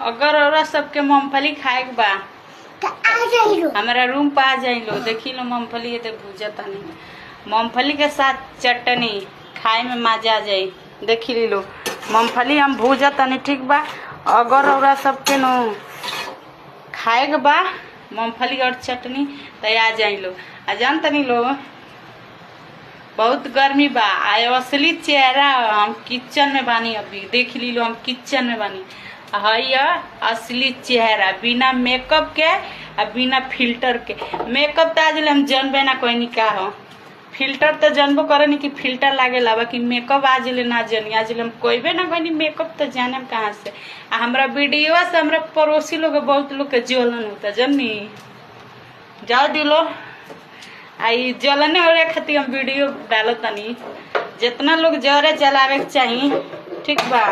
अगर औरा सबके मूंगफली खाए के बा तो आ जाइलो हमारा रूम पे आ जाइलो। देखी लो मूंगफली ये तो भूजा तनी मूंगफली के साथ चटनी खाए में मजा आ जाई। देखी लो मूंगफली हम भूजा तनी ठीक बा। अगर औरा सबके नो खाए के बा मूंगफली और चटनी तो आ जाइलो। आ जान तनी लो बहुत गर्मी बा। आय असली चेहरा हम किचन में बानी। अभी देख ली लो हम किचन में बानी। हई असली चेहरा बिना मेकअप के और बिना फिल्टर के। मेकअप तो आज हम जानबे ना कोई नहीं का हो। फिल्टर तो जानबो करे नहीं कि फिल्टर लागे ला कि मेकअप आज ले ना जानी। आज हम कोई भी ना कोई मेकअप तो जाने कहाँ से। आ हमरा वीडियो से हमरा पड़ोसी लोग बहुत लोग के जलन होता जानी। जाओ दिलो आई जलने वाले खातिर हम वीडियो डालो तनी। जितना लोग जरे चलावे के चाहिए ठीक बा।